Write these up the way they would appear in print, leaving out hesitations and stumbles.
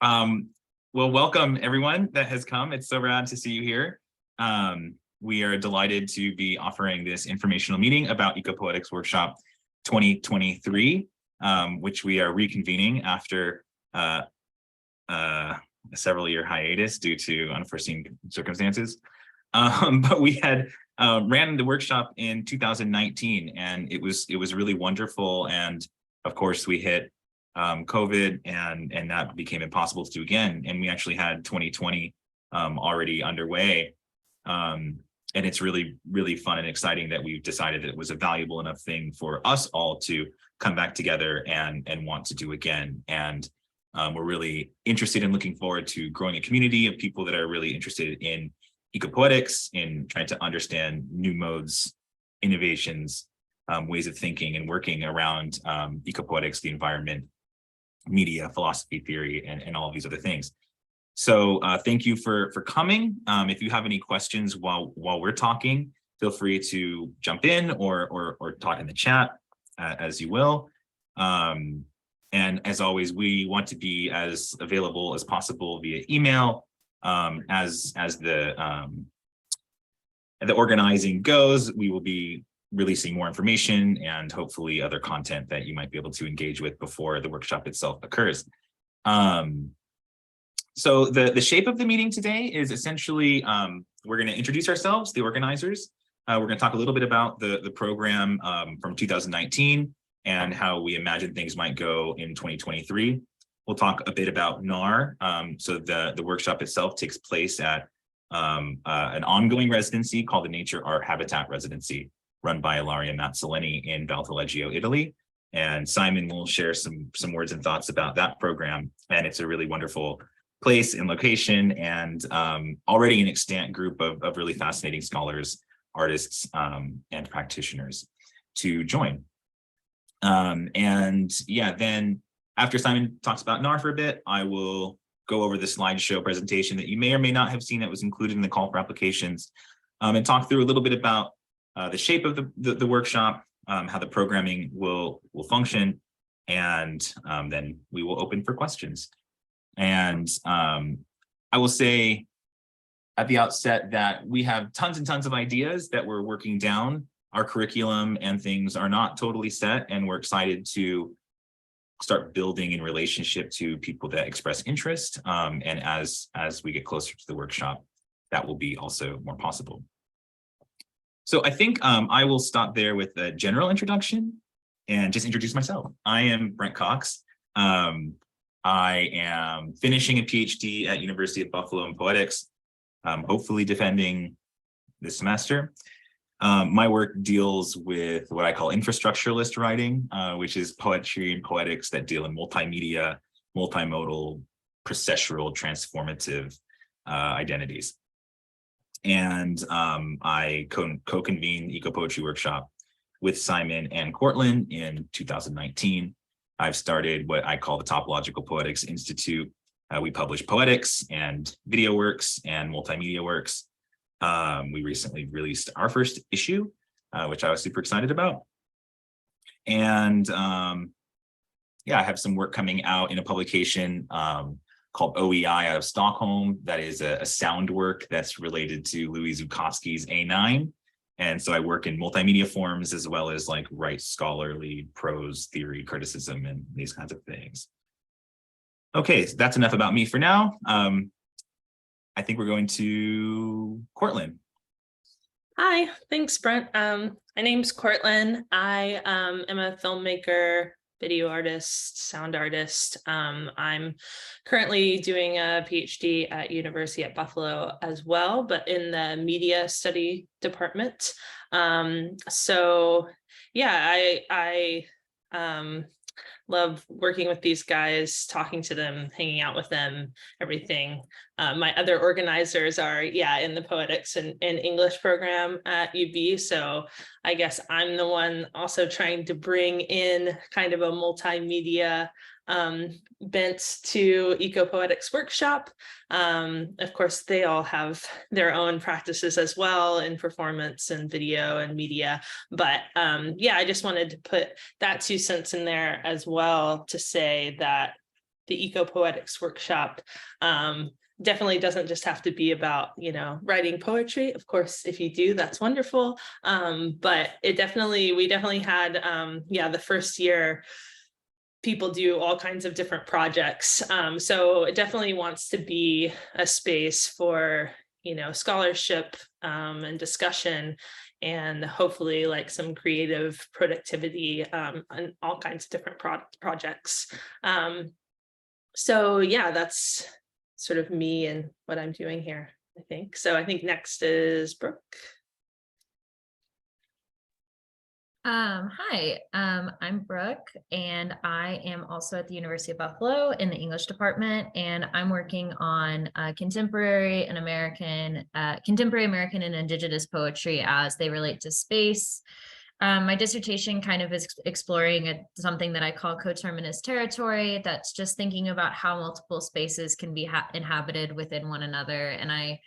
Um, well, welcome everyone that has come. It's so rad to see you here. We are delighted to be offering this informational meeting about Ecopoetics Workshop 2023, which we are reconvening after a several-year hiatus due to unforeseen circumstances. But we had ran the workshop in 2019, and it was really wonderful. And of course, we hit COVID, and that became impossible to do again. And we actually had 2020 already underway. And it's really, really fun and exciting that we've decided that it was a valuable enough thing for us all to come back together and want to do again. And we're really interested in looking forward to growing a community of people that are really interested in ecopoetics, in trying to understand new modes, innovations, ways of thinking and working around ecopoetics, the environment, media, philosophy, theory, and all of these other things. So thank you for coming. If you have any questions while we're talking, feel free to jump in or talk in the chat as you will. And as always, we want to be as available as possible via email. As the organizing goes, we will be releasing more information and hopefully other content that you might be able to engage with before the workshop itself occurs. So the shape of the meeting today is essentially, we're going to introduce ourselves, the organizers. We're going to talk a little bit about the program from 2019 and how we imagine things might go in 2023. We'll talk a bit about NAR. So the workshop itself takes place at an ongoing residency called the Nature Art Habitat Residency, run by Ilaria Mazzoleni in Valtaleggio, Italy. And Simon will share some words and thoughts about that program. And it's a really wonderful place and location, and already an extant group of really fascinating scholars, artists, and practitioners to join. And yeah, then after Simon talks about NAR for a bit, I will go over the slideshow presentation that you may or may not have seen that was included in the call for applications, and talk through a little bit about the shape of the workshop, how the programming will function, and then we will open for questions. And I will say at the outset that we have tons and tons of ideas that we're working down. Our curriculum and things are not totally set, and we're excited to start building in relationship to people that express interest. And as we get closer to the workshop, that will be also more possible. So I think I will stop there with a general introduction and just introduce myself. I am Brent Cox. I am finishing a PhD at University of Buffalo in poetics, hopefully defending this semester. My work deals with what I call infrastructuralist writing, which is poetry and poetics that deal in multimedia, multimodal, processual, transformative identities. And I co-convened the Eco Poetry Workshop with Simon and Cortland in 2019. I've started what I call the Topological Poetics Institute. We publish poetics and video works and multimedia works. We recently released our first issue, which I was super excited about. And yeah, I have some work coming out in a publication called OEI out of Stockholm. That is a sound work that's related to Louis Zukowski's A9. And so I work in multimedia forms as well as like write scholarly prose, theory, criticism, and these kinds of things. Okay, so that's enough about me for now. I think we're going to Cortland. Hi, thanks, Brent. My name's Cortland. I am a filmmaker, video artist, sound artist. I'm currently doing a PhD at University at Buffalo as well, but in the media study department. So yeah, I love working with these guys, talking to them, hanging out with them, everything. My other organizers are, in the poetics and English program at UB. So I guess I'm the one also trying to bring in kind of a multimedia bent to Ecopoetics Workshop. Of course, they all have their own practices as well in performance and video and media. But I just wanted to put that 2 cents in there as well to say that the Ecopoetics workshop definitely doesn't just have to be about, writing poetry. Of course, if you do, that's wonderful. But we definitely had, the first year, people do all kinds of different projects. So it definitely wants to be a space for, scholarship and discussion, and hopefully like some creative productivity on all kinds of different projects. So yeah, that's sort of me and what I'm doing here, I think. So I think next is Brooke. Hi, I'm Brooke, and I am also at the University of Buffalo in the English department, and I'm working on contemporary American and Indigenous poetry as they relate to space. My dissertation kind of is exploring something that I call coterminous territory. That's just thinking about how multiple spaces can be inhabited within one another, and I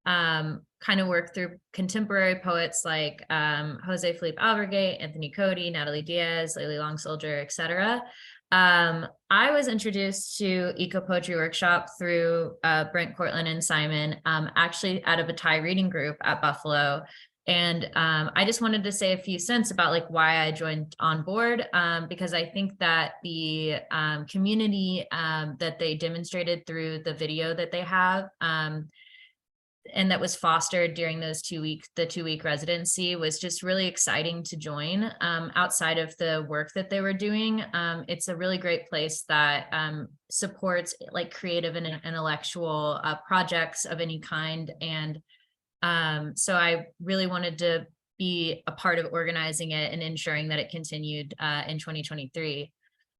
kind of work through contemporary poets like Jose Felipe Albergue, Anthony Cody, Natalie Diaz, Layli Long Soldier, etc. I was introduced to Eco Poetry Workshop through Brent, Cortland, and Simon, actually out of a Thai reading group at Buffalo. And I just wanted to say a few cents about like why I joined on board, because I think that the community that they demonstrated through the video that they have, and that was fostered during those the 2-week residency, was just really exciting to join. Outside of the work that they were doing, it's a really great place that supports like creative and intellectual projects of any kind. And so I really wanted to be a part of organizing it and ensuring that it continued in 2023.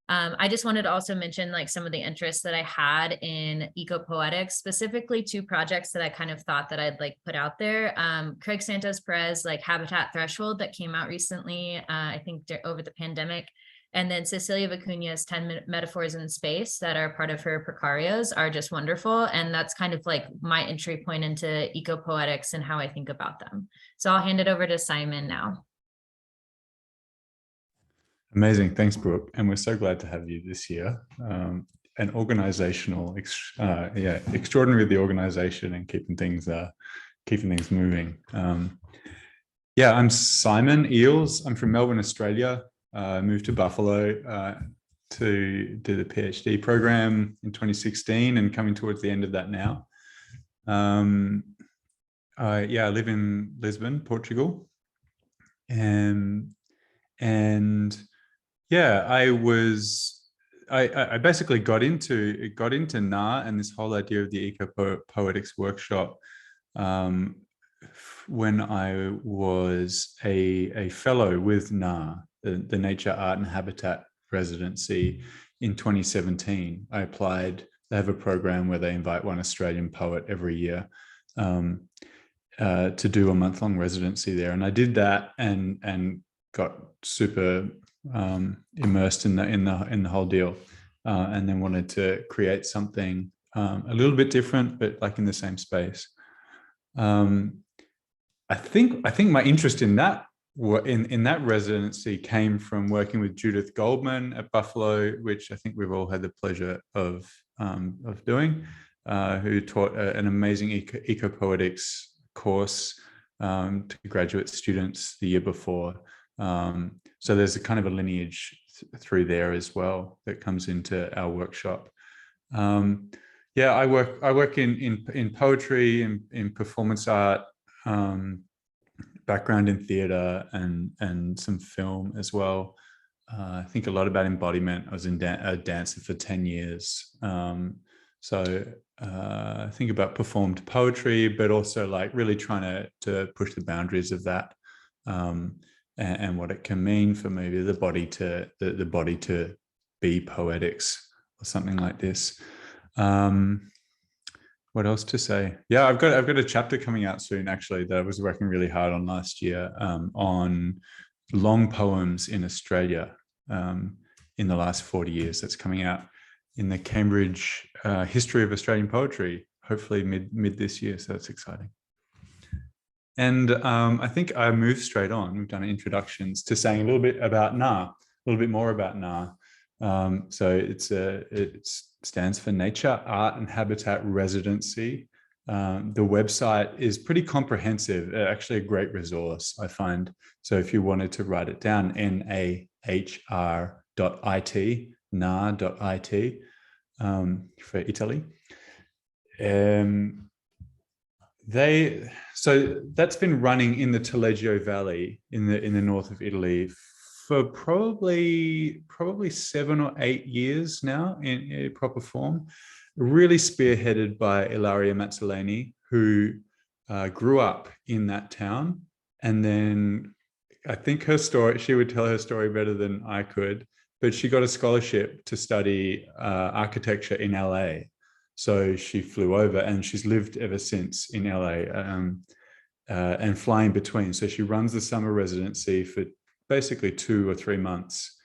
I just wanted to also mention like some of the interests that I had in ecopoetics, specifically 2 projects that I kind of thought that I'd like put out there. Craig Santos Perez, like Habitat Threshold, that came out recently, I think over the pandemic. And then Cecilia Vicuña's 10 Metaphors in Space that are part of her Precarios are just wonderful. And that's kind of like my entry point into ecopoetics and how I think about them. So I'll hand it over to Simon now. Amazing. Thanks, Brooke. And we're so glad to have you this year. An organizational, extraordinary with the organization and keeping things moving. I'm Simon Eales. I'm from Melbourne, Australia. Moved to Buffalo to do the PhD program in 2016 and coming towards the end of that now. I live in Lisbon, Portugal. I basically got into NAR and this whole idea of the Ecopoetics workshop when I was a fellow with NAR, the Nature, Art and Habitat residency in 2017. I applied. They have a program where they invite one Australian poet every year to do a month-long residency there, and I did that and got super immersed in the whole deal, and then wanted to create something a little bit different, but like in the same space. I think my interest in that residency came from working with Judith Goldman at Buffalo, which I think we've all had the pleasure of doing, who taught an amazing ecopoetics course to graduate students the year before. So there's a kind of a lineage through there as well that comes into our workshop. I work in poetry, in performance art, background in theatre and some film as well. I think a lot about embodiment. I was a dancer for 10 years. So I think about performed poetry, but also like really trying to push the boundaries of that. And what it can mean for maybe the body to be poetics or something like this. What else to say? Yeah, I've got a chapter coming out soon actually that I was working really hard on last year on long poems in Australia in the last 40 years. That's coming out in the Cambridge History of Australian Poetry, hopefully mid this year. So that's exciting. And I think I move straight on. We've done introductions to saying a little bit about NAR, a little bit more about NAR. So it stands for Nature, Art and Habitat Residency. The website is pretty comprehensive, actually a great resource, I find. So if you wanted to write it down, nahr.it, nar.it, for Italy. So that's been running in the Taleggio Valley in the north of Italy for probably 7 or 8 years now in a proper form, really spearheaded by Ilaria Mazzoleni, who grew up in that town. And then I think she would tell her story better than I could, but she got a scholarship to study architecture in LA. So she flew over, and she's lived ever since in LA, and flying between. So she runs the summer residency for basically 2 or 3 months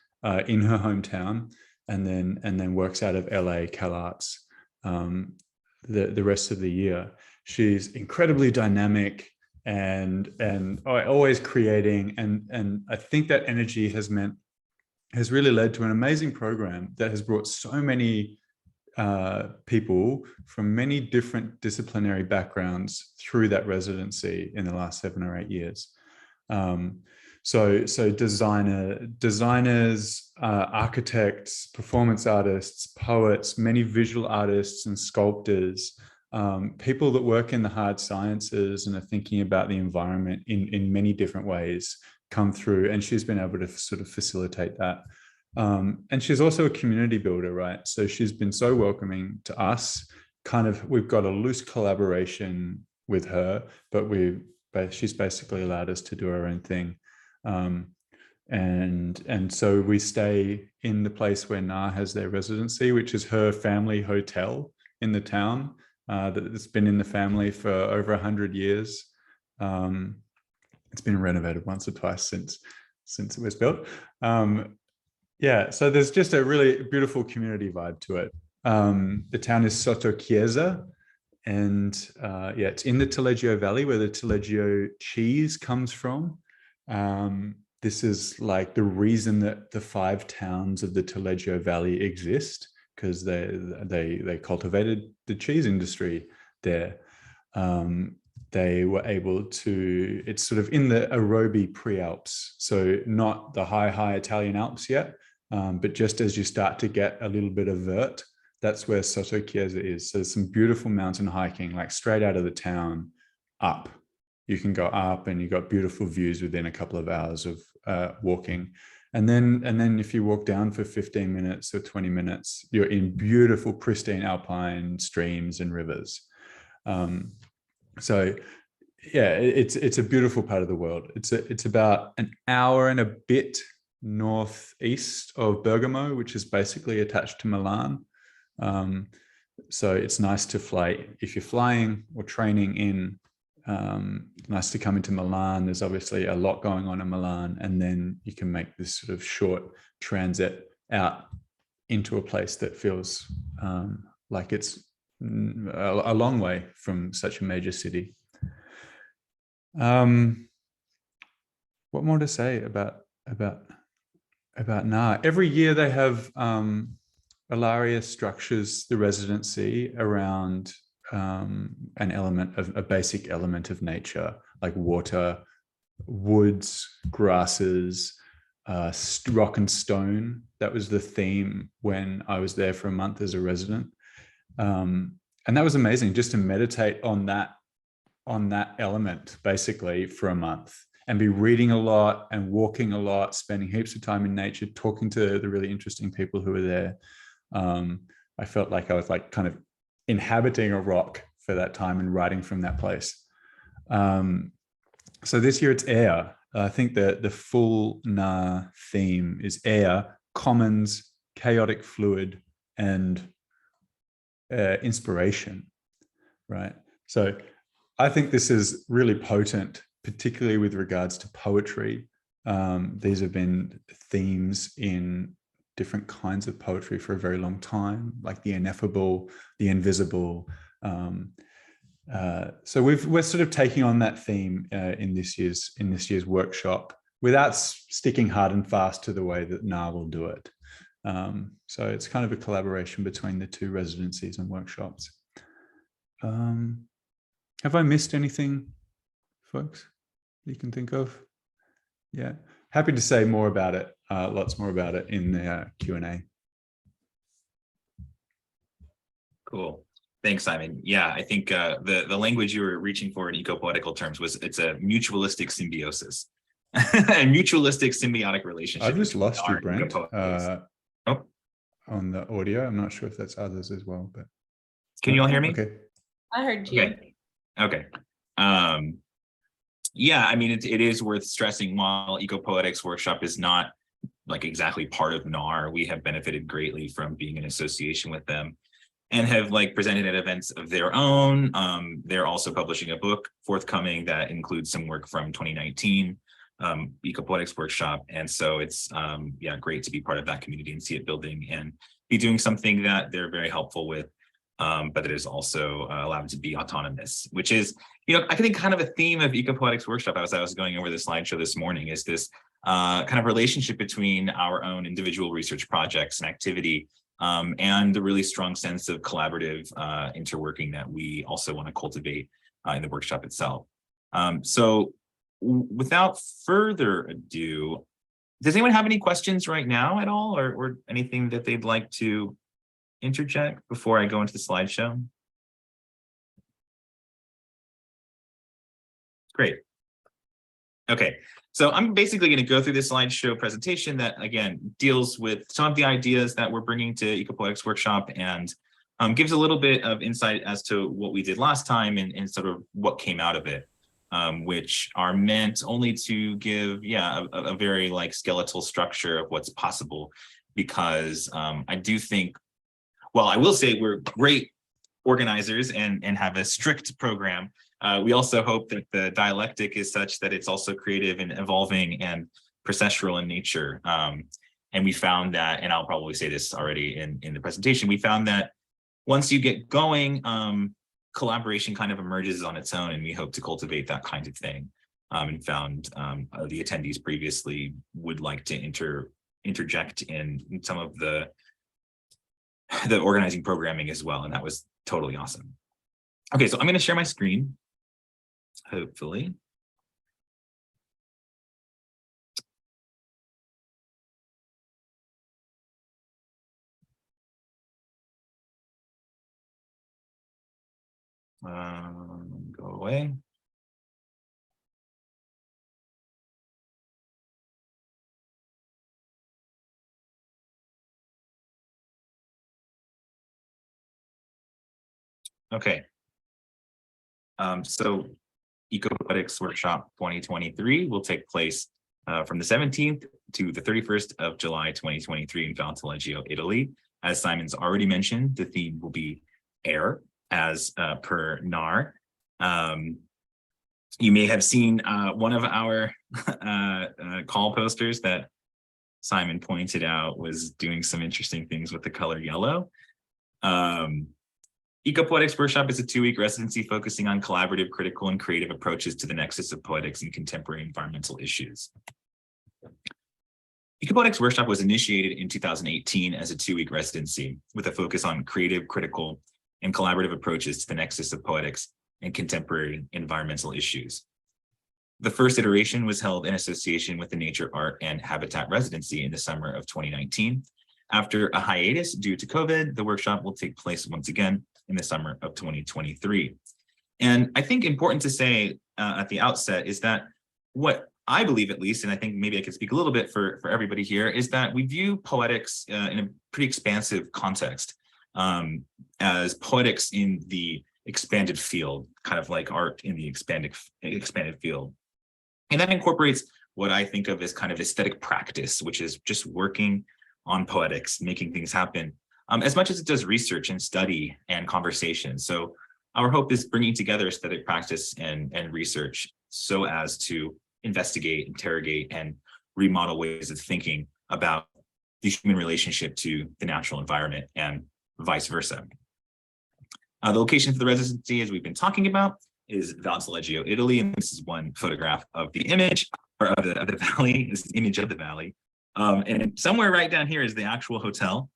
in her hometown, and then works out of LA CalArts the rest of the year. She's incredibly dynamic and always creating, and I think that energy has really led to an amazing program that has brought so many people from many different disciplinary backgrounds through that residency in the last 7 or 8 years. So designers, architects, performance artists, poets, many visual artists and sculptors, people that work in the hard sciences and are thinking about the environment in many different ways come through, and she's been able to sort of facilitate that. And she's also a community builder, right? So she's been so welcoming to us. We've got a loose collaboration with her, but she's basically allowed us to do our own thing. And so we stay in the place where Na has their residency, which is her family hotel in the town, that's been in the family for over 100 years. It's been renovated once or twice since it was built. Yeah, so there's just a really beautiful community vibe to it. The town is Sotto Chiesa, and it's in the Taleggio Valley, where the Taleggio cheese comes from. This is like the reason that the 5 towns of the Taleggio Valley exist, because they cultivated the cheese industry there. They were able to, it's sort of in the Arobi pre-Alps, so not the high Italian Alps yet, but just as you start to get a little bit of vert, that's where Sotto Chiesa is. So there's some beautiful mountain hiking, like straight out of the town up. You can go up, and you've got beautiful views within a couple of hours of walking. And then if you walk down for 15 minutes or 20 minutes, you're in beautiful, pristine alpine streams and rivers. So yeah, it's a beautiful part of the world. It's about an hour and a bit northeast of Bergamo, which is basically attached to Milan. So it's nice to fly if you're flying or training in. Nice to come into Milan. There's obviously a lot going on in Milan, and then you can make this sort of short transit out into a place that feels like it's a long way from such a major city. What more to say about Na? Every year they have Ilaria structures the residency around a basic element of nature, like water, woods, grasses, rock and stone. That was the theme when I was there for a month as a resident. And that was amazing, just to meditate on that element basically for a month, and be reading a lot and walking a lot, spending heaps of time in nature, talking to the really interesting people who were there. I felt like I was like kind of inhabiting a rock for that time and writing from that place. So this year it's air. I think that the full Na theme is air, commons, chaotic fluid, and inspiration, right? So I think this is really potent, particularly with regards to poetry. These have been themes in different kinds of poetry for a very long time, like the ineffable, the invisible. So we're sort of taking on that theme in this year's workshop, without sticking hard and fast to the way that Na will do it. So it's kind of a collaboration between the two residencies and workshops. Have I missed anything, folks, you can think of? Yeah, happy to say more about it, lots more about it in the Q&A. Cool. Thanks, Simon. Yeah, I think the language you were reaching for in ecopoetical terms was it's a mutualistic symbiosis, a mutualistic symbiotic relationship. I've just between lost you, our Brent, ecopoetics. on the audio. I'm not sure if that's others as well, but Can you all hear me? Okay. I heard you. Okay. Yeah, I mean, it is worth stressing, while Ecopoetics Workshop is not like exactly part of NAR, we have benefited greatly from being in association with them and have like presented at events of their own. They're also publishing a book forthcoming that includes some work from 2019, Ecopoetics Workshop. And so it's yeah, great to be part of that community and see it building and be doing something that they're very helpful with, but that is also allowed to be autonomous, which is, you know, I think kind of a theme of Ecopoetics Workshop as I was going over the slideshow this morning, is this kind of relationship between our own individual research projects and activity, and the really strong sense of collaborative interworking that we also want to cultivate in the workshop itself. So without further ado, does anyone have any questions right now at all, or anything that they'd like to interject before I go into the slideshow? Great. Okay, so I'm basically going to go through this slideshow presentation that, again, deals with some of the ideas that we're bringing to Ecopoetics Workshop and gives a little bit of insight as to what we did last time and sort of what came out of it, which are meant only to give, yeah, a very like skeletal structure of what's possible, because I do think, well, I will say we're great organizers and have a strict program. We also hope that the dialectic is such that it's also creative and evolving and processual in nature. And we found that, and I'll probably say this already in the presentation, we found that once you get going, collaboration kind of emerges on its own, and we hope to cultivate that kind of thing. And found the attendees previously would like to interject in some of the organizing programming as well, and that was totally awesome. Okay, so I'm going to share my screen, hopefully. Go away. Okay. So Ecopoetics Workshop 2023 will take place from the 17th to the 31st of July 2023 in Valentinoggio, Italy. As Simon's already mentioned, the theme will be air, as per NAR. You may have seen one of our call posters that Simon pointed out was doing some interesting things with the color yellow. Ecopoetics Workshop is a 2-week residency focusing on collaborative, critical, and creative approaches to the nexus of poetics and contemporary environmental issues. Ecopoetics Workshop was initiated in 2018 as a 2-week residency with a focus on creative, critical, and collaborative approaches to the nexus of poetics and contemporary environmental issues. The first iteration was held in association with the Nature, Art, and Habitat Residency in the summer of 2019. After a hiatus due to COVID, the workshop will take place once again in the summer of 2023. And I think important to say at the outset is that what I believe, at least, and I think maybe I could speak a little bit for everybody here, is that we view poetics in a pretty expansive context, as poetics in the expanded field, kind of like art in the expanded field. And that incorporates what I think of as kind of aesthetic practice, which is just working on poetics, making things happen, as much as it does research and study and conversation. So our hope is bringing together aesthetic practice and research so as to investigate, interrogate, and remodel ways of thinking about the human relationship to the natural environment and vice versa. The location for the residency, as we've been talking about, is Valentinoggio, Italy, and this is one photograph of the image, or of the valley. This is the image of the valley. And somewhere right down here is the actual hotel.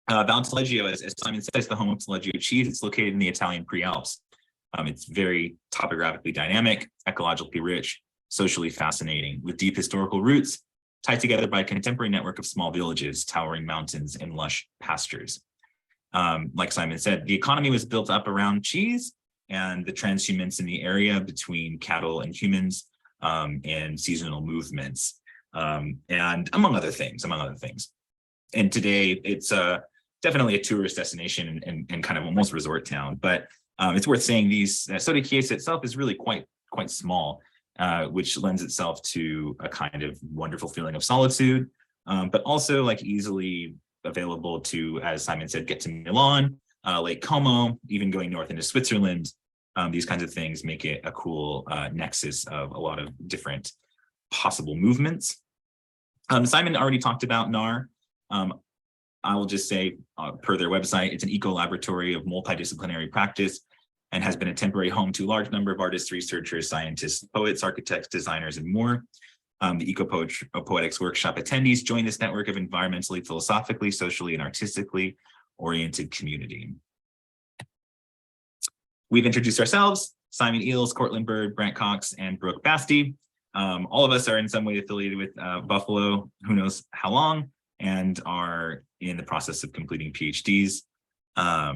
Valteleggio, as Simon said, is the home of Taleggio cheese. It's located in the Italian Prealps. It's very topographically dynamic, ecologically rich, socially fascinating, with deep historical roots tied together by a contemporary network of small villages, towering mountains, and lush pastures. Like Simon said, the economy was built up around cheese and the transhumance in the area between cattle and humans, and seasonal movements, and among other things. And today it's definitely a tourist destination and kind of almost resort town. But it's worth saying Soda Chiesa itself is really quite small, which lends itself to a kind of wonderful feeling of solitude, but also like easily available to, as Simon said, get to Milan, Lake Como, even going north into Switzerland. These kinds of things make it a cool nexus of a lot of different possible movements. Simon already talked about NAR. I will just say, per their website, it's an eco-laboratory of multidisciplinary practice and has been a temporary home to a large number of artists, researchers, scientists, poets, architects, designers, and more. The Ecopoetics workshop attendees join this network of environmentally, philosophically, socially, and artistically oriented community. We've introduced ourselves: Simon Eels, Cortland Bird, Brent Cox, and Brooke Basti. All of us are in some way affiliated with Buffalo, who knows how long, and are in the process of completing PhDs. I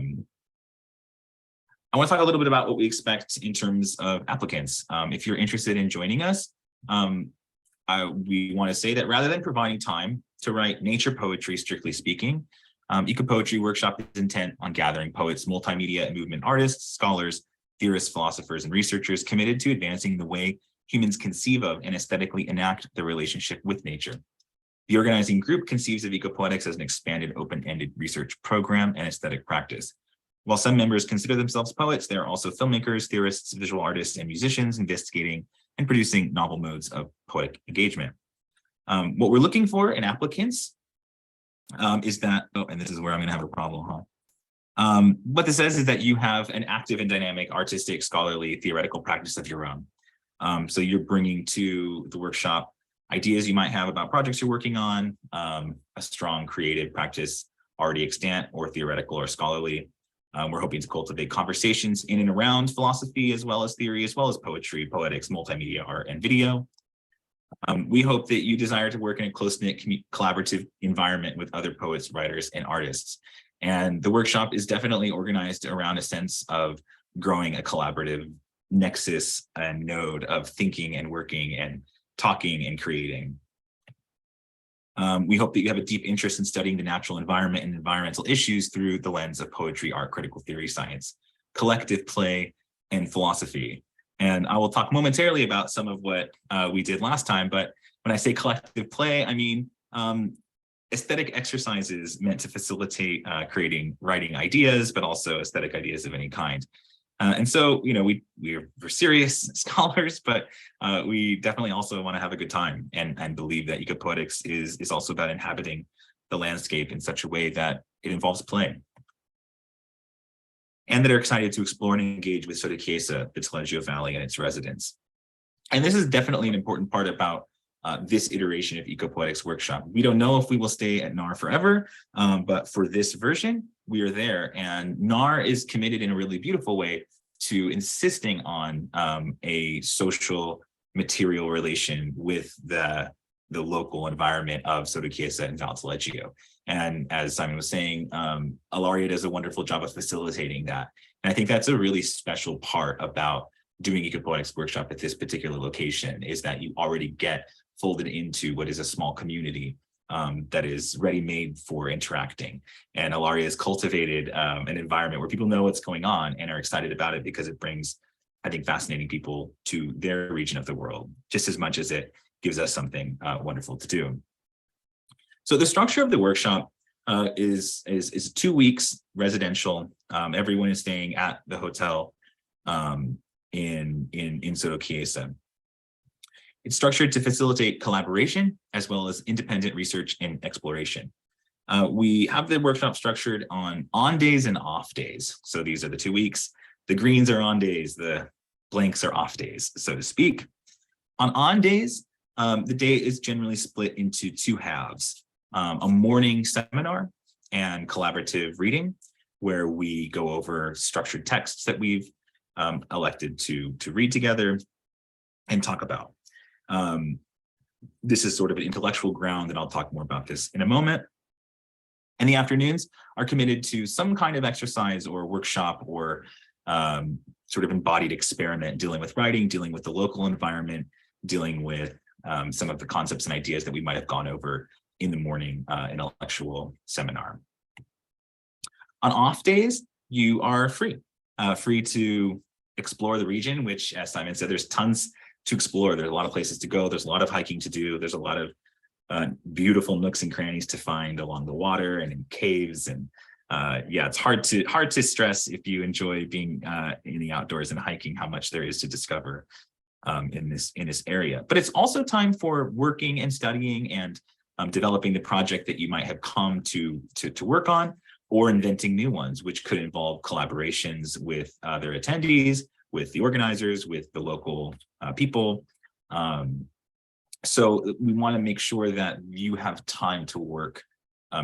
want to talk a little bit about what we expect in terms of applicants. If you're interested in joining us, we want to say that rather than providing time to write nature poetry, strictly speaking, Ecopoetry Workshop is intent on gathering poets, multimedia and movement artists, scholars, theorists, philosophers, and researchers committed to advancing the way humans conceive of and aesthetically enact their relationship with nature. The organizing group conceives of ecopoetics as an expanded, open-ended research program and aesthetic practice. While some members consider themselves poets, they are also filmmakers, theorists, visual artists, and musicians investigating and producing novel modes of poetic engagement. What we're looking for in applicants is that, and this is where I'm going to have a problem, what this says is that you have an active and dynamic artistic, scholarly, theoretical practice of your own. So you're bringing to the workshop ideas you might have about projects you're working on, a strong creative practice already extant or theoretical or scholarly. We're hoping to cultivate conversations in and around philosophy, as well as theory, as well as poetry, poetics, multimedia, art, and video. We hope that you desire to work in a close-knit collaborative environment with other poets, writers, and artists. And the workshop is definitely organized around a sense of growing a collaborative nexus and node of thinking and working and talking and creating. We hope that you have a deep interest in studying the natural environment and environmental issues through the lens of poetry, art, critical theory, science, collective play, and philosophy. And I will talk momentarily about some of what we did last time, but when I say collective play, I mean aesthetic exercises meant to facilitate writing ideas, but also aesthetic ideas of any kind. And so, you know, we're serious scholars, but we definitely also want to have a good time and believe that ecopoetics is also about inhabiting the landscape in such a way that it involves play. And that are excited to explore and engage with Soda Chiesa, the Taleggio Valley, and its residents. And this is definitely an important part about this iteration of Ecopoetics Workshop. We don't know if we will stay at NAR forever, but for this version, we are there. And NAR is committed in a really beautiful way to insisting on a social material relation with the local environment of Soda Chiesa and Valteleggio. And as Simon was saying, Ilaria does a wonderful job of facilitating that. And I think that's a really special part about doing Ecopoetics Workshop at this particular location, is that you already get folded into what is a small community that is ready-made for interacting. And Ilaria has cultivated an environment where people know what's going on and are excited about it because it brings, I think, fascinating people to their region of the world, just as much as it gives us something wonderful to do. So the structure of the workshop is 2 weeks residential. Everyone is staying at the hotel in Soda Chiesa. It's structured to facilitate collaboration as well as independent research and exploration. We have the workshop structured on days and off days. So these are the 2 weeks. The greens are on days, the blanks are off days, so to speak. On days, The day is generally split into two halves, a morning seminar and collaborative reading, where we go over structured texts that we've elected to read together and talk about. This is sort of an intellectual ground, and I'll talk more about this in a moment. And the afternoons are committed to some kind of exercise or workshop or sort of embodied experiment, dealing with writing, dealing with the local environment, dealing with some of the concepts and ideas that we might have gone over in the morning intellectual seminar. On off days, you are free to explore the region, which, as Simon said, there's tons to explore. There's a lot of places to go. There's a lot of hiking to do. There's a lot of beautiful nooks and crannies to find along the water and in caves. And yeah, it's hard to stress, if you enjoy being in the outdoors and hiking, how much there is to discover in this area. But it's also time for working and studying and developing the project that you might have come to work on, or inventing new ones, which could involve collaborations with other attendees, with the organizers, with the local people. So we want to make sure that you have time to work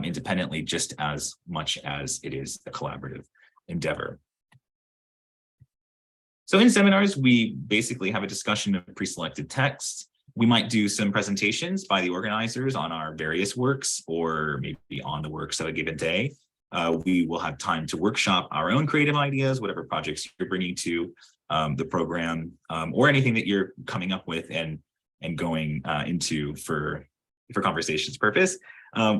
independently, just as much as it is a collaborative endeavor. So in seminars, we basically have a discussion of pre-selected texts. We might do some presentations by the organizers on our various works, or maybe on the works of a given day. We will have time to workshop our own creative ideas, whatever projects you're bringing to the program, or anything that you're coming up with and going into for conversations purpose.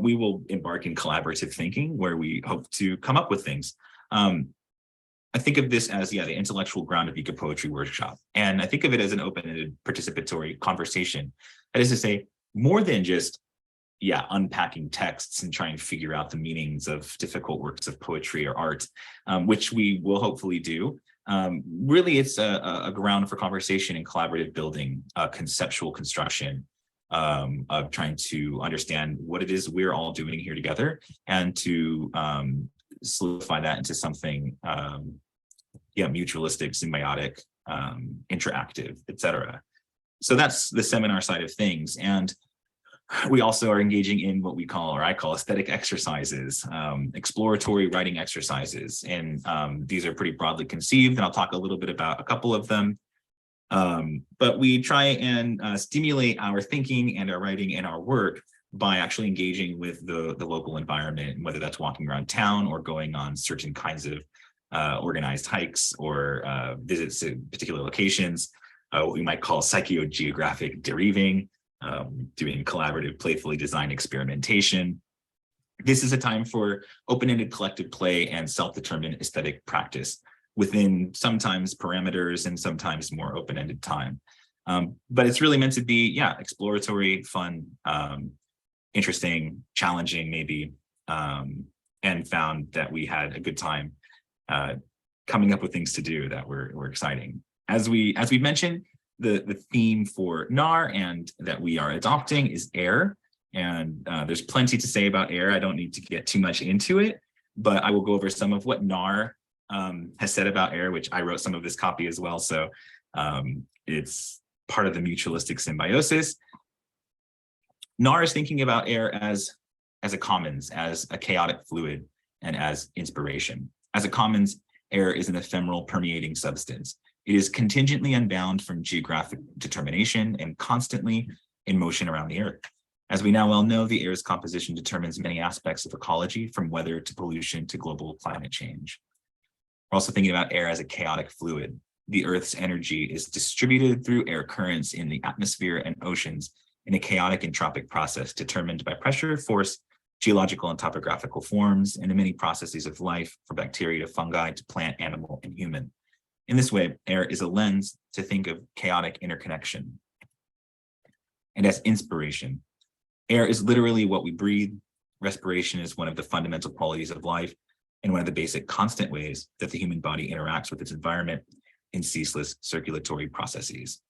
We will embark in collaborative thinking, where we hope to come up with things. I think of this as, the intellectual ground of Ecopoetry Workshop. And I think of it as an open-ended participatory conversation. That is to say, more than just, unpacking texts and trying to figure out the meanings of difficult works of poetry or art, which we will hopefully do. Really, it's a ground for conversation and collaborative building, conceptual construction, of trying to understand what it is we're all doing here together, and to solidify that into something mutualistic, symbiotic, interactive, etc. So that's the seminar side of things. And we also are engaging in what we call, or I call, aesthetic exercises, exploratory writing exercises. And these are pretty broadly conceived, and I'll talk a little bit about a couple of them. But we try and stimulate our thinking and our writing and our work by actually engaging with the local environment, whether that's walking around town or going on certain kinds of organized hikes or visits to particular locations, what we might call psychogeographic deriving, doing collaborative, playfully designed experimentation. This is a time for open-ended collective play and self-determined aesthetic practice within sometimes parameters and sometimes more open-ended time. But it's really meant to be, exploratory, fun, interesting, challenging maybe, and found that we had a good time coming up with things to do that were exciting. As we mentioned, the theme for NAR and that we are adopting is air. And there's plenty to say about air. I don't need to get too much into it, but I will go over some of what NAR has said about air, which I wrote some of this copy as well. So it's part of the mutualistic symbiosis. NAR is thinking about air as a commons, as a chaotic fluid, and as inspiration. As a commons, air is an ephemeral permeating substance. It is contingently unbound from geographic determination and constantly in motion around the earth. As we now well know, the air's composition determines many aspects of ecology, from weather to pollution to global climate change. We're also thinking about air as a chaotic fluid. The Earth's energy is distributed through air currents in the atmosphere and oceans in a chaotic entropic process determined by pressure, force, geological and topographical forms, and the many processes of life, from bacteria to fungi to plant, animal, and human. In this way, air is a lens to think of chaotic interconnection. And as inspiration, air is literally what we breathe. Respiration is one of the fundamental qualities of life and one of the basic constant ways that the human body interacts with its environment in ceaseless circulatory processes.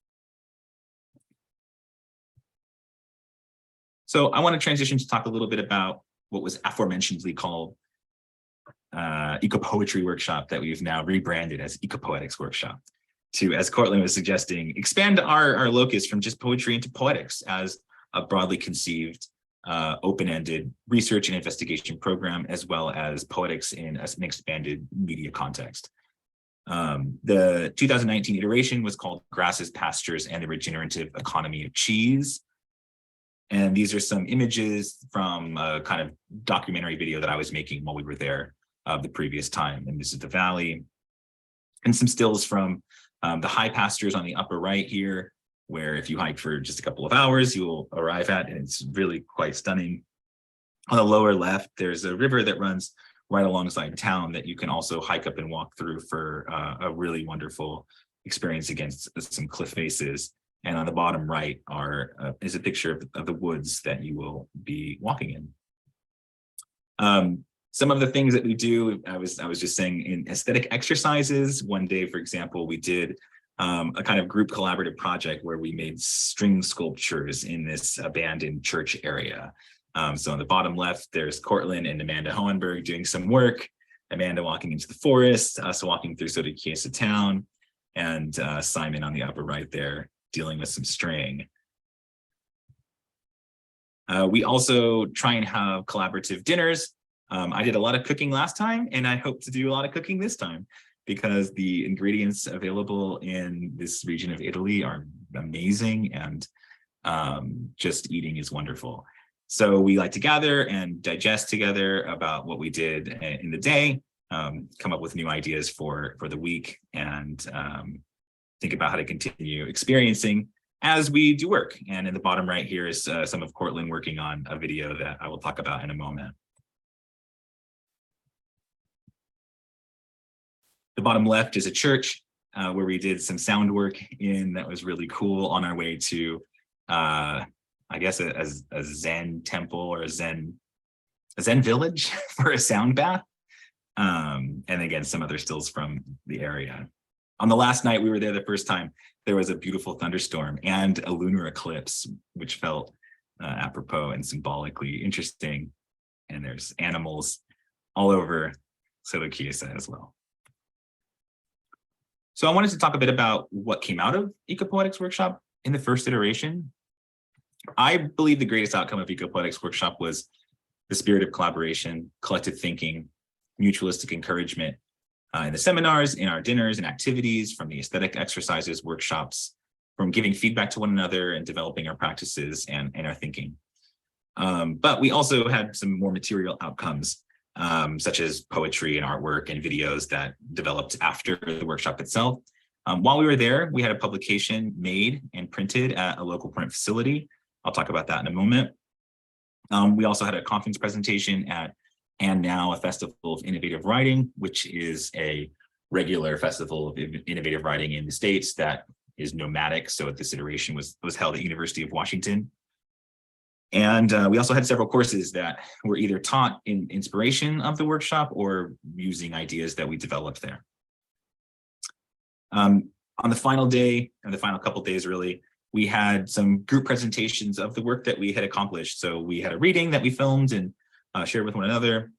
So I want to transition to talk a little bit about what was aforementionedly called Ecopoetry Workshop, that we've now rebranded as Ecopoetics Workshop. to, as Cortland was suggesting, expand our locus from just poetry into poetics as a broadly conceived, open-ended research and investigation program, as well as poetics in an expanded media context. The 2019 iteration was called Grasses, Pastures, and the Regenerative Economy of Cheese. And these are some images from a kind of documentary video that I was making while we were there the previous time. And this is the valley. And some stills from the high pastures on the upper right here, where if you hike for just a couple of hours, you will arrive at, and it's really quite stunning. On the lower left, there's a river that runs right alongside town that you can also hike up and walk through for a really wonderful experience against some cliff faces. And on the bottom right is a picture of the woods that you will be walking in. Some of the things that we do, I was just saying, in aesthetic exercises. One day, for example, we did a kind of group collaborative project where we made string sculptures in this abandoned church area. So on the bottom left, there's Cortland and Amanda Hohenberg doing some work. Amanda walking into the forest, us walking through Soda Chiesa town, and Simon on the upper right there dealing with some string. We also try and have collaborative dinners. I did a lot of cooking last time, and I hope to do a lot of cooking this time, because the ingredients available in this region of Italy are amazing, and just eating is wonderful. So we like to gather and digest together about what we did in the day, come up with new ideas for the week, and think about how to continue experiencing as we do work. And in the bottom right here is some of Cortland working on a video that I will talk about in a moment. The bottom left is a church where we did some sound work in that was really cool on our way to, I guess, a Zen temple or a Zen village for a sound bath. And again, some other stills from the area. On the last night we were there the first time, there was a beautiful thunderstorm and a lunar eclipse, which felt apropos and symbolically interesting. And there's animals all over Soda Chiesa as well. So I wanted to talk a bit about what came out of Ecopoetics Workshop in the first iteration. I believe the greatest outcome of Ecopoetics Workshop was the spirit of collaboration, collective thinking, mutualistic encouragement in the seminars, in our dinners and activities, from the aesthetic exercises, workshops, from giving feedback to one another and developing our practices and our thinking. But we also had some more material outcomes, such as poetry and artwork and videos that developed after the workshop itself. While we were there, we had a publication made and printed at a local print facility. I'll talk about that in a moment. We also had a conference presentation at And Now, a Festival of Innovative Writing, which is a regular festival of innovative writing in the States that is nomadic. So this iteration was held at University of Washington. And we also had several courses that were either taught in inspiration of the workshop or using ideas that we developed there. On the final day, or the final couple days really, we had some group presentations of the work that we had accomplished. So we had a reading that we filmed and shared with one another.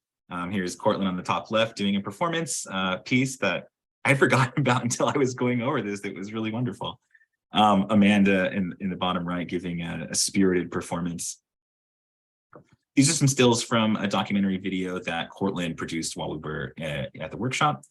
Here's Cortland on the top left doing a performance piece that I had forgotten about until I was going over this. It was really wonderful. Amanda in the bottom right giving a spirited performance. These are some stills from a documentary video that Cortland produced while we were at the workshop.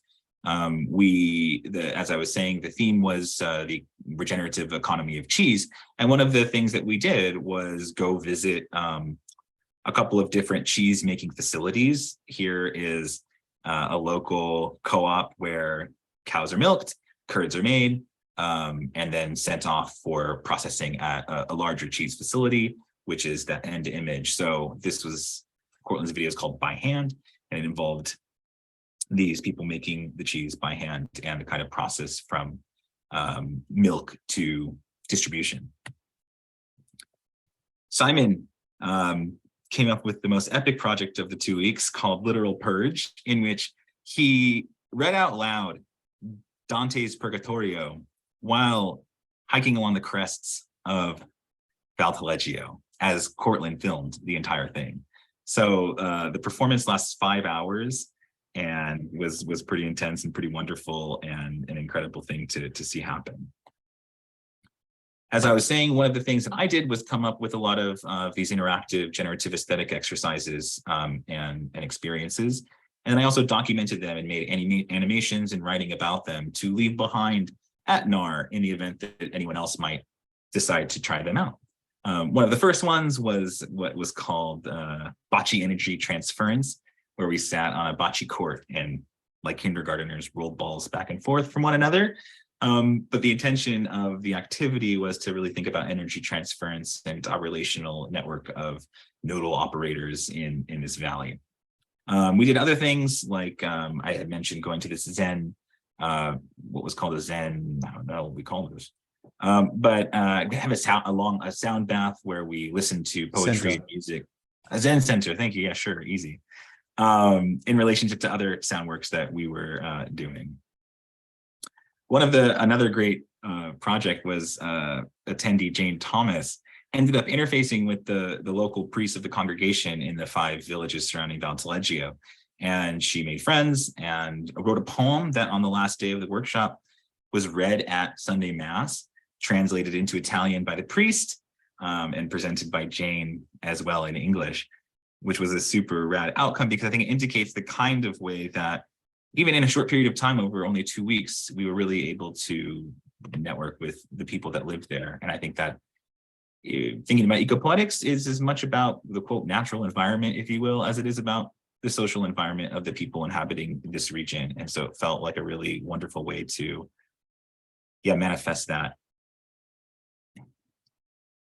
As I was saying, the theme was the regenerative economy of cheese. And one of the things that we did was go visit a couple of different cheese making facilities. Here is a local co-op where cows are milked, curds are made, and then sent off for processing at a larger cheese facility, which is the end image. So this was Cortland's video is called By Hand, and it involved these people making the cheese by hand and the kind of process from milk to distribution. Simon came up with the most epic project of the 2 weeks called Literal Purge, in which he read out loud Dante's Purgatorio while hiking along the crests of Valtaleggio as Cortland filmed the entire thing. So the performance lasts 5 hours. and was pretty intense and pretty wonderful and an incredible thing to see happen. As I was saying, one of the things that I did was come up with a lot of these interactive generative aesthetic exercises and experiences. And I also documented them and made animations and writing about them to leave behind at NAR in the event that anyone else might decide to try them out. One of the first ones was what was called bocce energy transference, where we sat on a bocce court and like kindergarteners rolled balls back and forth from one another. But the intention of the activity was to really think about energy transference and our relational network of nodal operators in this valley. We did other things like I had mentioned going to this Zen, what was called a Zen, I don't know what we call this, but have a sound bath where we listen to poetry and music. A Zen center, thank you, yeah, sure, easy. In relationship to other sound works that we were doing. Another great project was attendee Jane Thomas ended up interfacing with the local priests of the congregation in the 5 villages surrounding Valtaleggio. And she made friends and wrote a poem that on the last day of the workshop was read at Sunday Mass, translated into Italian by the priest and presented by Jane as well in English, which was a super rad outcome because I think it indicates the kind of way that even in a short period of time, over only 2 weeks, we were really able to network with the people that lived there. And I think that thinking about ecopoetics is as much about the quote natural environment, if you will, as it is about the social environment of the people inhabiting this region. And so it felt like a really wonderful way to manifest that.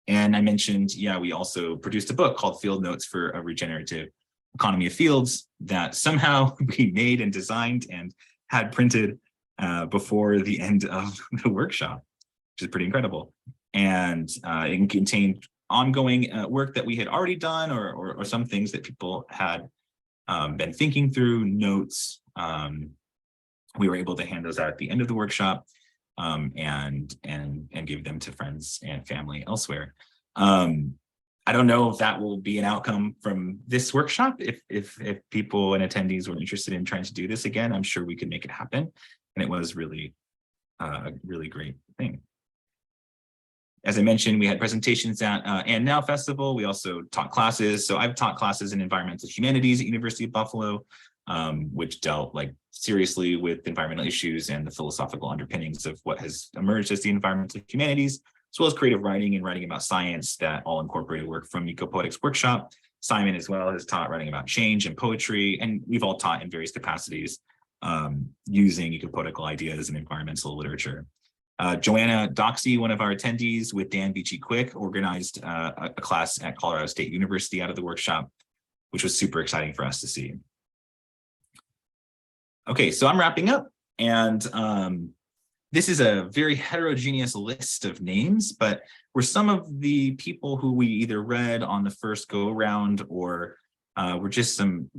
And I mentioned, we also produced a book called Field Notes for a Regenerative Economy of Fields that somehow we made and designed and had printed before the end of the workshop, which is pretty incredible. And it contained ongoing work that we had already done or some things that people had been thinking through, notes. We were able to hand those out at the end of the workshop and give them to friends and family elsewhere. I don't know if that will be an outcome from this workshop. If people and attendees were interested in trying to do this again, I'm sure we could make it happen. And it was really a really great thing. As I mentioned, we had presentations at And Now Festival. We also taught classes. So I've taught classes in environmental humanities at University of Buffalo, which dealt seriously with environmental issues and the philosophical underpinnings of what has emerged as the environmental humanities, as well as creative writing and writing about science that all incorporated work from Ecopoetics Workshop. Simon as well has taught writing about change and poetry, and we've all taught in various capacities using ecopoetical ideas and environmental literature. Joanna Doxey, one of our attendees with Dan Beachy Quick, organized a class at Colorado State University out of the workshop, which was super exciting for us to see. Okay, so I'm wrapping up, and this is a very heterogeneous list of names, but were some of the people who we either read on the first go around or were just some,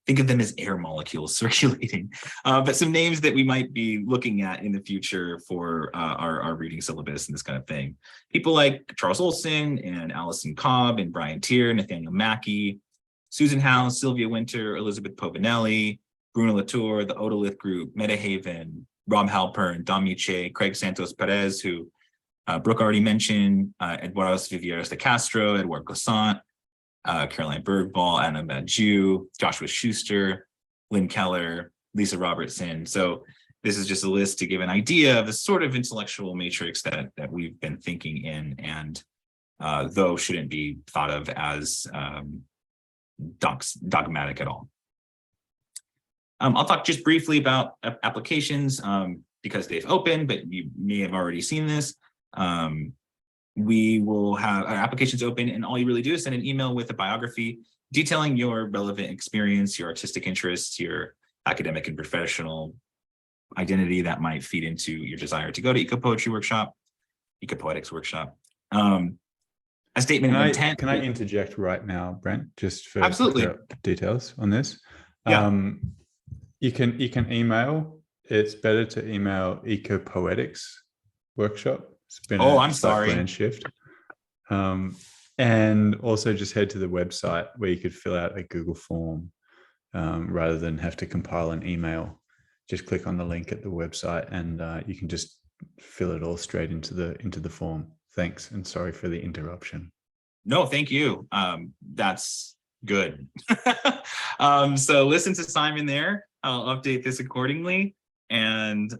think of them as air molecules circulating, but some names that we might be looking at in the future for our reading syllabus and this kind of thing. People like Charles Olson and Allison Cobb and Brian Tier, Nathaniel Mackey, Susan House, Sylvia Winter, Elizabeth Povinelli, Bruno Latour, the Odolith Group, Metahaven, Rob Halpern, Dom Miche, Craig Santos Perez, who Brooke already mentioned, Eduardo Vivieres de Castro, Edward Gossant, Caroline Bergvall, Anna Badju, Joshua Schuster, Lynn Keller, Lisa Robertson. So this is just a list to give an idea of the sort of intellectual matrix that we've been thinking in, and though shouldn't be thought of as dogmatic at all. I'll talk just briefly about applications because they've opened, but you may have already seen this. We will have our applications open, and all you really do is send an email with a biography detailing your relevant experience, your artistic interests, your academic and professional identity that might feed into your desire to go to Ecopoetry Workshop, Ecopoetics Workshop. A statement of intent. Can I interject right now, Brent, just for absolutely details on this? Yeah. You can email. It's better to email Ecopoetics Workshop. It's been I'm sorry. Plan shift. And also just head to the website where you could fill out a Google form rather than have to compile an email. Just click on the link at the website and you can just fill it all straight into the form. Thanks, and sorry for the interruption. No, thank you. That's good. So listen to Simon there. I'll update this accordingly. And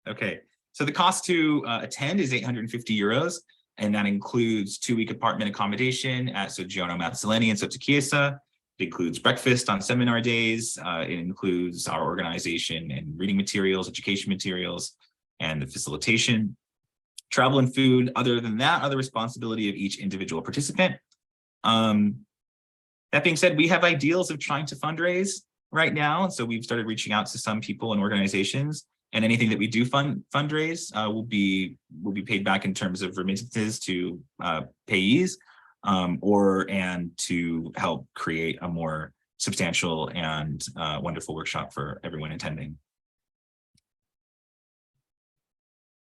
okay, so the cost to attend is 850 euros, and that includes 2-week apartment accommodation at Soggiorno Mazzoleni and Sotto Chiesa. It includes breakfast on seminar days. It includes our organization and reading materials, education materials, and the facilitation. Travel and food, other than that, are the responsibility of each individual participant. That being said, we have ideals of trying to fundraise right now. So we've started reaching out to some people and organizations, and anything that we do fundraise will be paid back in terms of remittances to payees, and to help create a more substantial and wonderful workshop for everyone attending.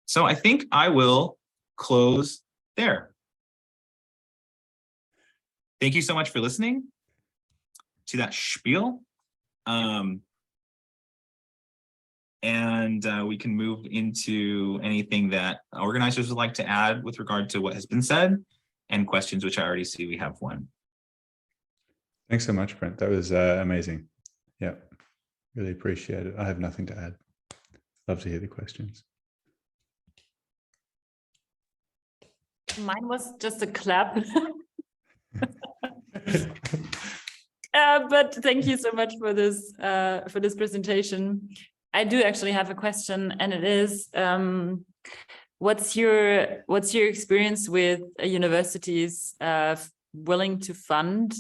So I think I will close there. Thank you so much for listening to that spiel. And we can move into anything that organizers would like to add with regard to what has been said, and questions, which I already see we have one. Thanks so much, Brent. That was amazing. Yeah, really appreciate it. I have nothing to add. Love to hear the questions. Mine was just a clap. But thank you so much for this presentation. I do actually have a question, and it is, what's your experience with universities willing to fund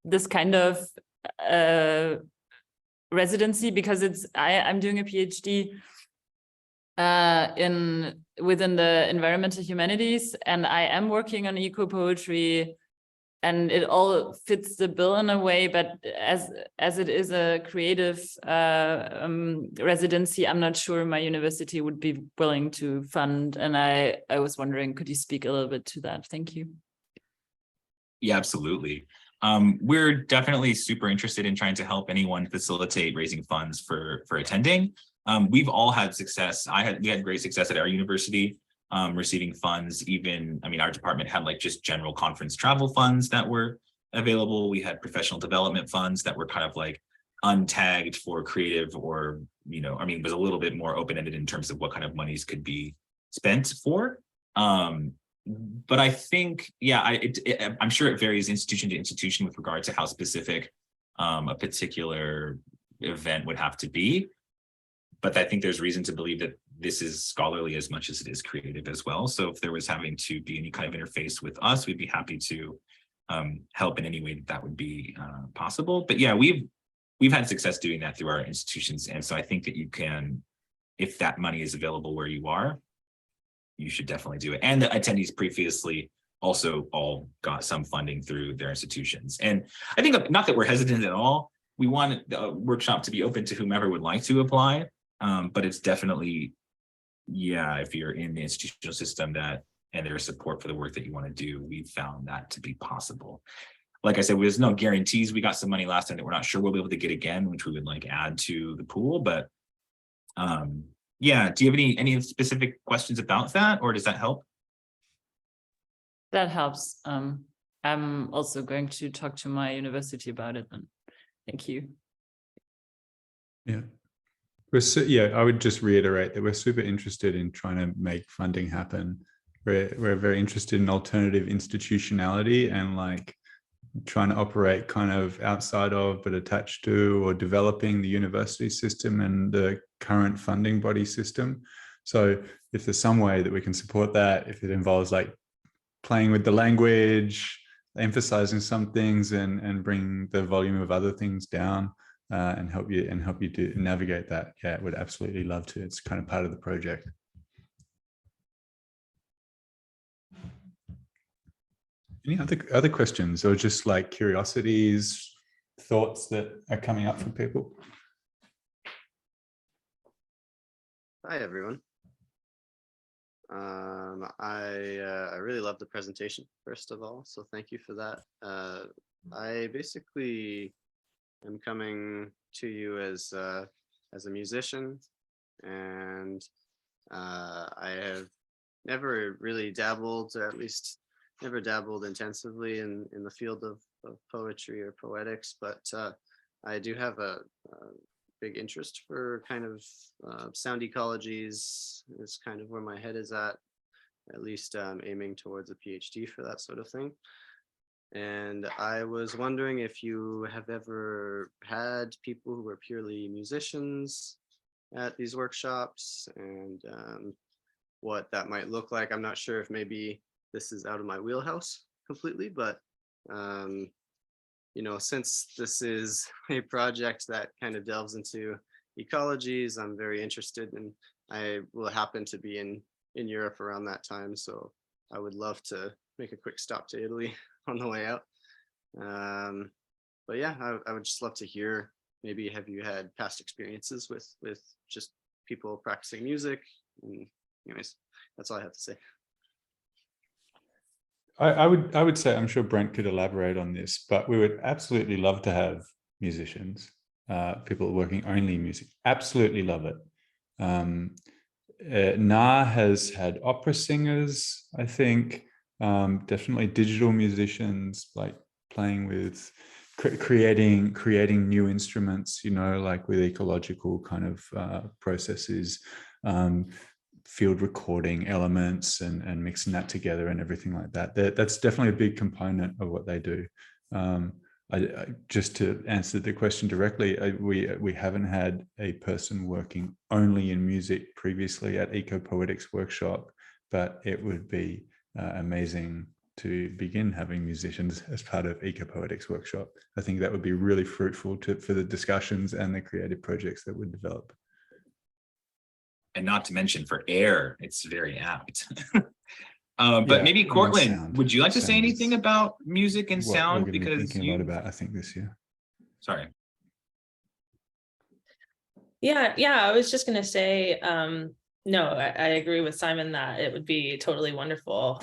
this kind of residency? Because I'm doing a PhD within the environmental humanities, and I am working on eco-poetry, and it all fits the bill in a way, but as it is a creative residency, I'm not sure my university would be willing to fund, and I was wondering, could you speak a little bit to that? Thank you. Yeah, absolutely. We're definitely super interested in trying to help anyone facilitate raising funds for attending. We've all had success. We had great success at our university, receiving funds. Even, I mean, our department had like just general conference travel funds that were available. We had professional development funds that were kind of like untagged for creative, or, you know, I mean, it was a little bit more open-ended in terms of what kind of monies could be spent for. But I think, yeah, I'm sure it varies institution to institution with regard to how specific a particular event would have to be. But I think there's reason to believe that this is scholarly as much as it is creative as well. So if there was having to be any kind of interface with us, we'd be happy to help in any way that would be possible. But yeah, we've had success doing that through our institutions. And so I think that you can, if that money is available where you are, you should definitely do it. And the attendees previously also all got some funding through their institutions. And I think, not that we're hesitant at all, we want the workshop to be open to whomever would like to apply. But it's definitely, yeah, if you're in the institutional system and there's support for the work that you want to do, we've found that to be possible. Like I said, there's no guarantees. We got some money last time that we're not sure we'll be able to get again, which we would like add to the pool. But yeah, do you have any specific questions about that, or does that help? That helps. I'm also going to talk to my university about it then. Thank you. Yeah. Yeah, I would just reiterate that we're super interested in trying to make funding happen. We're very interested in alternative institutionality and like trying to operate kind of outside of, but attached to, or developing the university system and the current funding body system. So if there's some way that we can support that, if it involves like playing with the language, emphasizing some things and bring the volume of other things down, and help you to navigate that, yeah, would absolutely love to. It's kind of part of the project. Any other questions, or just like curiosities, thoughts that are coming up from people? Hi, everyone. I really love the presentation, first of all, so thank you for that. I basically am coming to you as a musician, and I have never really dabbled, or at least never dabbled intensively in the field of poetry or poetics, but I do have a big interest for kind of sound ecologies. Is kind of where my head is at least aiming towards a PhD for that sort of thing. And I was wondering if you have ever had people who were purely musicians at these workshops, and what that might look like. I'm not sure if maybe this is out of my wheelhouse completely, but since this is a project that kind of delves into ecologies, I'm very interested, and I will happen to be in Europe around that time, so I would love to make a quick stop to Italy on the way out. But yeah, I would just love to hear, maybe have you had past experiences with just people practicing music? And anyways, that's all I have to say. I would say, I'm sure Brent could elaborate on this, but we would absolutely love to have musicians, people working only music. Absolutely love it. NA has had opera singers, I think, definitely digital musicians, like playing with creating new instruments, like with ecological kind of processes, field recording elements and mixing that together and everything like that. That's definitely a big component of what they do. I just to answer the question directly, we haven't had a person working only in music previously at Ecopoetics Workshop, but it would be amazing to begin having musicians as part of Ecopoetics Workshop. I think that would be really fruitful for the discussions and the creative projects that would develop. And not to mention for air, it's very apt. Yeah, But maybe Cortland, sound. would you like to say Sound anything is about music and what sound? we're going to be Because thinking a lot about, I think, this year. Sorry. Yeah, I was just gonna say, no, I agree with Simon that it would be totally wonderful.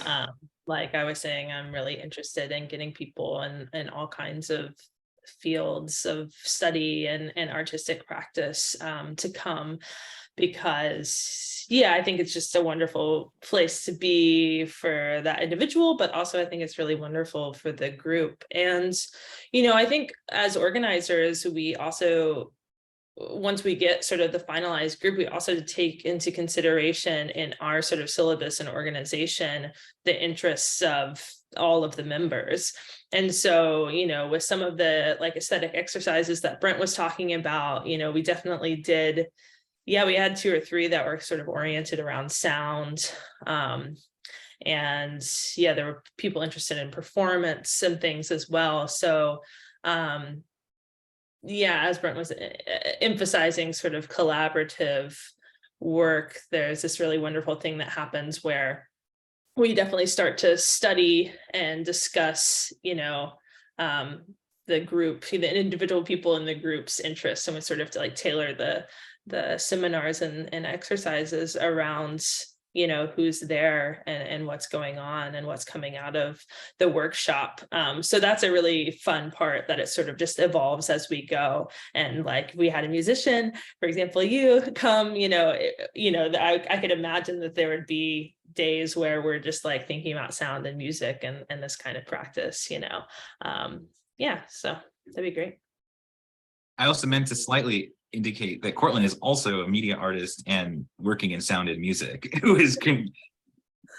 Like I was saying, I'm really interested in getting people in all kinds of fields of study and artistic practice to come, because yeah, I think it's just a wonderful place to be for that individual, but also I think it's really wonderful for the group. And I think as organizers, we also, once we get sort of the finalized group, we also take into consideration in our sort of syllabus and organization the interests of all of the members. And so, with some of the like aesthetic exercises that Brent was talking about, we definitely did. Yeah, we had 2 or 3 that were sort of oriented around sound. And yeah, there were people interested in performance and things as well. So, yeah, as Brent was emphasizing sort of collaborative work, there's this really wonderful thing that happens where we definitely start to study and discuss, the group, the individual people in the group's interests, and we sort of to like tailor the seminars and exercises around who's there and what's going on and what's coming out of the workshop. So that's a really fun part, that it sort of just evolves as we go. And like we had a musician, for example, you come, I could imagine that there would be days where we're just like thinking about sound and music and this kind of practice, yeah, so that'd be great. I also meant to slightly indicate that Cortland is also a media artist and working in sound and music, who is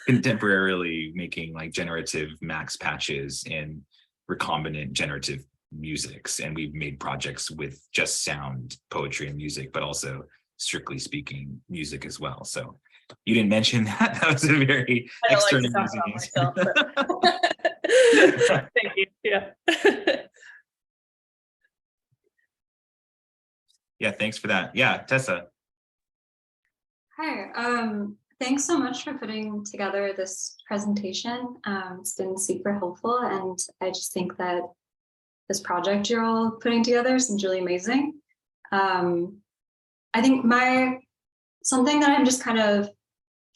contemporarily making like generative max patches and recombinant generative musics. And we've made projects with just sound, poetry, and music, but also strictly speaking music as well. So you didn't mention that. That was a very external myself, but... Thank you. Yeah. Yeah, thanks for that. Yeah, Tessa. Hi, thanks so much for putting together this presentation. It's been super helpful, and I just think that this project you're all putting together seems really amazing. I think something that I'm just kind of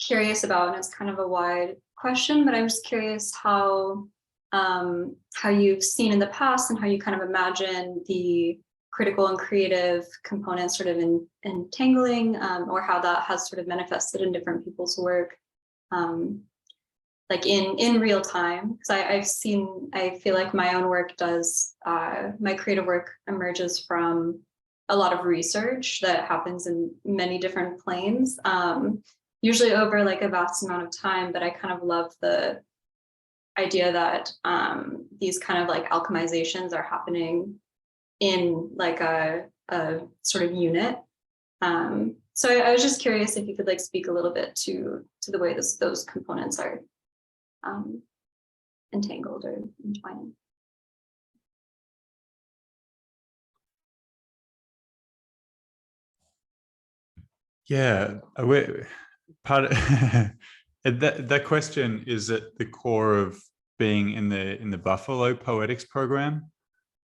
curious about, and it's kind of a wide question, but I'm just curious how how you've seen in the past and how you kind of imagine the critical and creative components sort of entangling, or how that has sort of manifested in different people's work, like in real time. Because I feel like my own work does, my creative work emerges from a lot of research that happens in many different planes, usually over like a vast amount of time. But I kind of love the idea that these kind of like alchemizations are happening in like a sort of unit. So I was just curious if you could like speak a little bit to the way those components are entangled or entwined. Yeah, part of that question is at the core of being in the Buffalo Poetics program.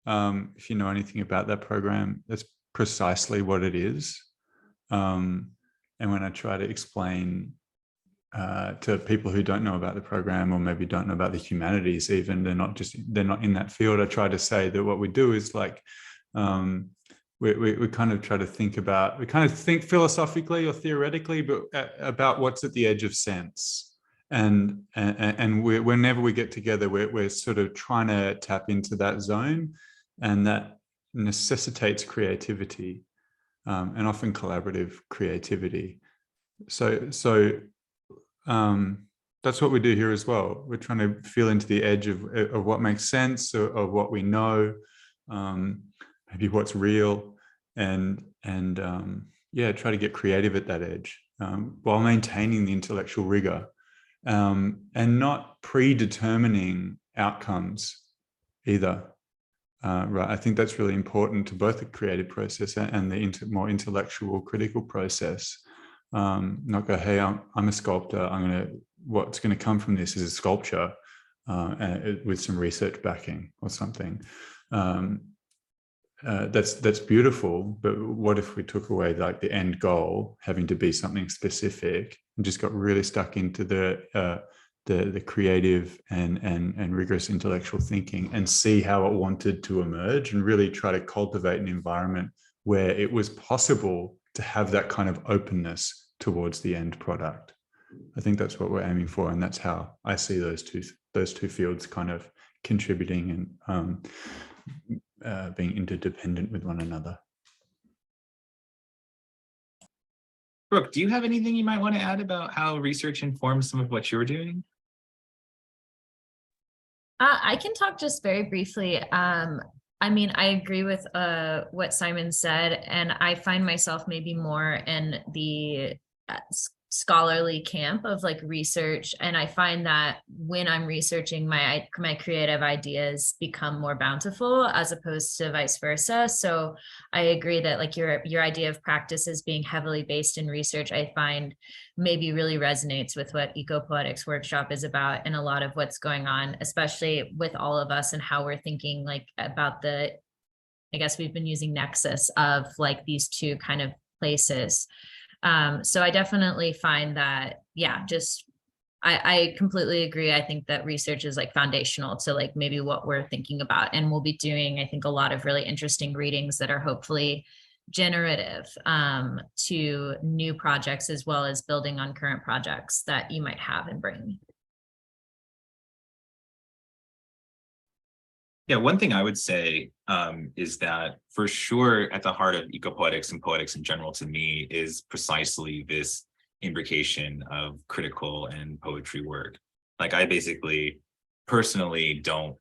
If you know anything about that program, that's precisely what it is. And when I try to explain to people who don't know about the program, or maybe don't know about the humanities, even they're not in that field, I try to say that what we do is like we kind of try to think about, we kind of think philosophically or theoretically, but about what's at the edge of sense. And whenever we get together, we're sort of trying to tap into that zone, and that necessitates creativity, and often collaborative creativity. So that's what we do here as well. We're trying to feel into the edge of what makes sense, of what we know, maybe what's real, and yeah, try to get creative at that edge, while maintaining the intellectual rigor, and not predetermining outcomes either. Right, I think that's really important to both the creative process and the more intellectual, critical process. Not go, hey, I'm a sculptor. What's going to come from this is a sculpture with some research backing or something. That's beautiful, but what if we took away like the end goal having to be something specific, and just got really stuck into the creative and rigorous intellectual thinking, and see how it wanted to emerge, and really try to cultivate an environment where it was possible to have that kind of openness towards the end product. I think that's what we're aiming for, and that's how I see those two fields kind of contributing and being interdependent with one another. Brooke, do you have anything you might want to add about how research informs some of what you're doing? I can talk just very briefly. I mean, I agree with what Simon said, and I find myself maybe more in the scholarly camp of like research, and I find that when I'm researching, my creative ideas become more bountiful as opposed to vice versa. So I agree that like your idea of practices being heavily based in research, I find maybe really resonates with what Ecopoetics Workshop is about, and a lot of what's going on, especially with all of us and how we're thinking like about I guess we've been using nexus of like these two kind of places. So I definitely find that, yeah, just I completely agree. I think that research is like foundational to like maybe what we're thinking about, and we'll be doing, I think, a lot of really interesting readings that are hopefully generative to new projects, as well as building on current projects that you might have and bring. Yeah, one thing I would say is that for sure at the heart of ecopoetics and poetics in general, to me, is precisely this imbrication of critical and poetry work. Like I basically personally don't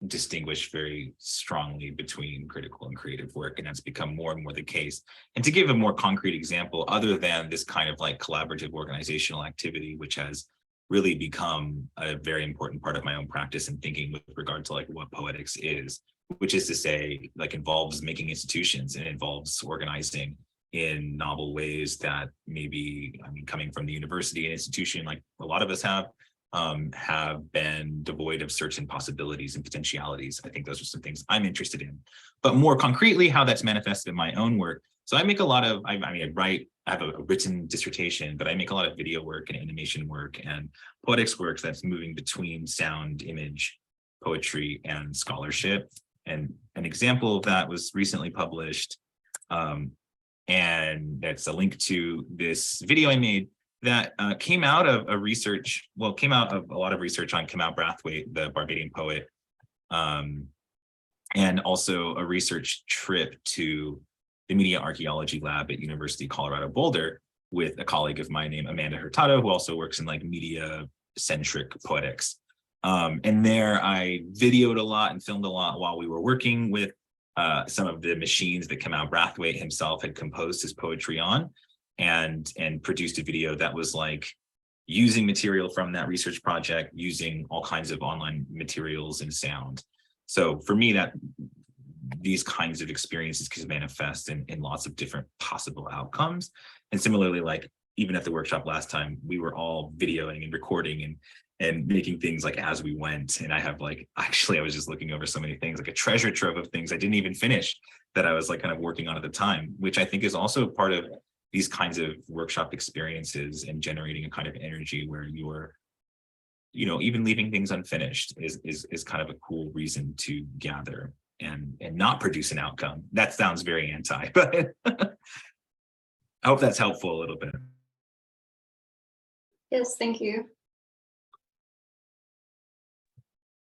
distinguish very strongly between critical and creative work, and that's become more and more the case. And to give a more concrete example, other than this kind of like collaborative organizational activity, which has really become a very important part of my own practice and thinking with regard to like what poetics is, which is to say like involves making institutions, and involves organizing in novel ways that maybe, I mean, coming from the university and institution, like a lot of us have been devoid of certain possibilities and potentialities. I think those are some things I'm interested in. But more concretely, how that's manifested in my own work. So I make a lot of, I have a written dissertation, but I make a lot of video work and animation work and poetics work that's moving between sound, image, poetry and scholarship. And an example of that was recently published. And that's a link to this video I made that came out of a research, well, came out of a lot of research on Kamau Brathwaite, the Barbadian poet, and also a research trip to the Media Archaeology Lab at University of Colorado Boulder with a colleague of mine named Amanda Hurtado, who also works in like media-centric poetics. And there I videoed a lot and filmed a lot while we were working with some of the machines that Kamau Brathwaite himself had composed his poetry on, and produced a video that was like using material from that research project, using all kinds of online materials and sound. So for me, that these kinds of experiences can manifest in lots of different possible outcomes. And similarly, like even at the workshop last time, we were all videoing and recording and making things like as we went. And I have like, actually, I was just looking over so many things, like a treasure trove of things I didn't even finish that I was like kind of working on at the time, which I think is also part of these kinds of workshop experiences and generating a kind of energy where you're, you know, even leaving things unfinished is kind of a cool reason to gather and not produce an outcome. That sounds very anti, but I hope that's helpful a little bit. Yes, thank you.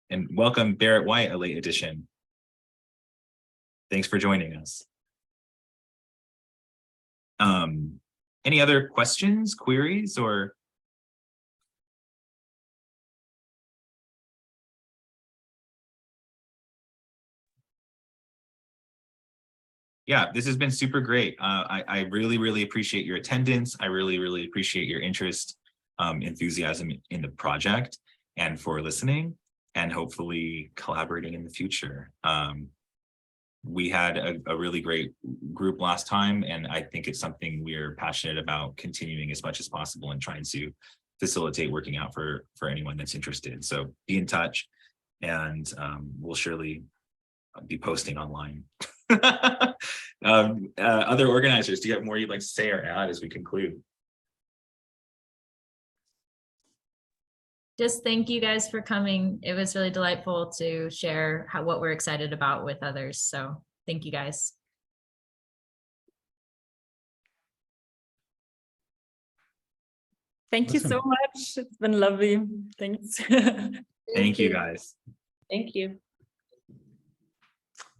And welcome Barrett White, a late addition. Thanks for joining us. Any other questions, queries, or? Yeah, this has been super great. I really, really appreciate your attendance. I really, really appreciate your interest, enthusiasm in the project, and for listening and hopefully collaborating in the future. We had a really great group last time, and I think it's something we're passionate about continuing as much as possible and trying to facilitate working out for anyone that's interested. So be in touch, and we'll surely be posting online. Other organizers, do you have more you'd like to say or add as we conclude? Just thank you guys for coming. It was really delightful to share what we're excited about with others. So thank you guys. Thank you so much. It's been lovely. Thanks. Thank you guys. Thank you.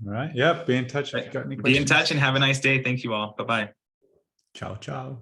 All right. Yeah. Be in touch if you've got any questions. Be in touch and have a nice day. Thank you all. Bye-bye. Ciao, ciao.